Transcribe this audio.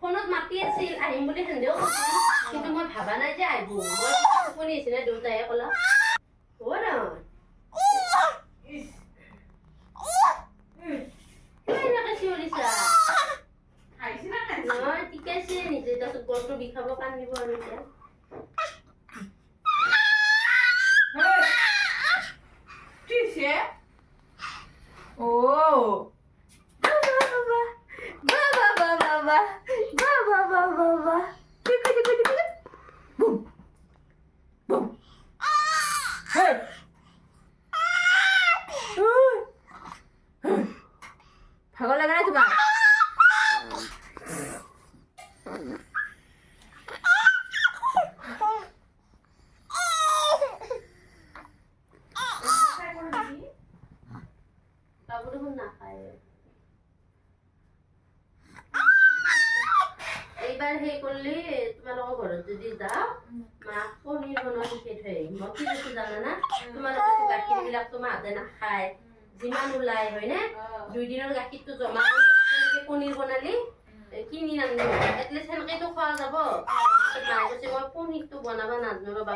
ফোনত মাতি আছিল আহিম বুলি সন্দেহ কিন্তু মই ভাবা নাই যে আহিব মই টোপনি আহিছিলে দেউতাই ক'লা টিকাইছে নিজে তাৰপিছত গলটো বিষাব কান্দিব আৰু এতিয়া ভাগৰ লাগা নাই তোমাৰ বাবু দেখোন নাখায় এইবাৰ সেই কৰিলে তোমালোকৰ ঘৰত যদি যাওঁ মাক পনীৰ বনোৱা শিকাই থৈ আহিম মই কি বস্তু জানানা তোমালোকৰ গাখীৰ বিলাক তোমাৰ হাতে নাখায় যিমান ওলাই হয়নে 2 দিনৰ গাখীৰটো জমা কৰি একেলগে পনীৰ বনালি কিনি আনিলো এটলিষ্ট সেনেকৈতো খোৱা যাব মায়ে কৈছে মই পনীৰটো বনাব নাজানো ৰ'বা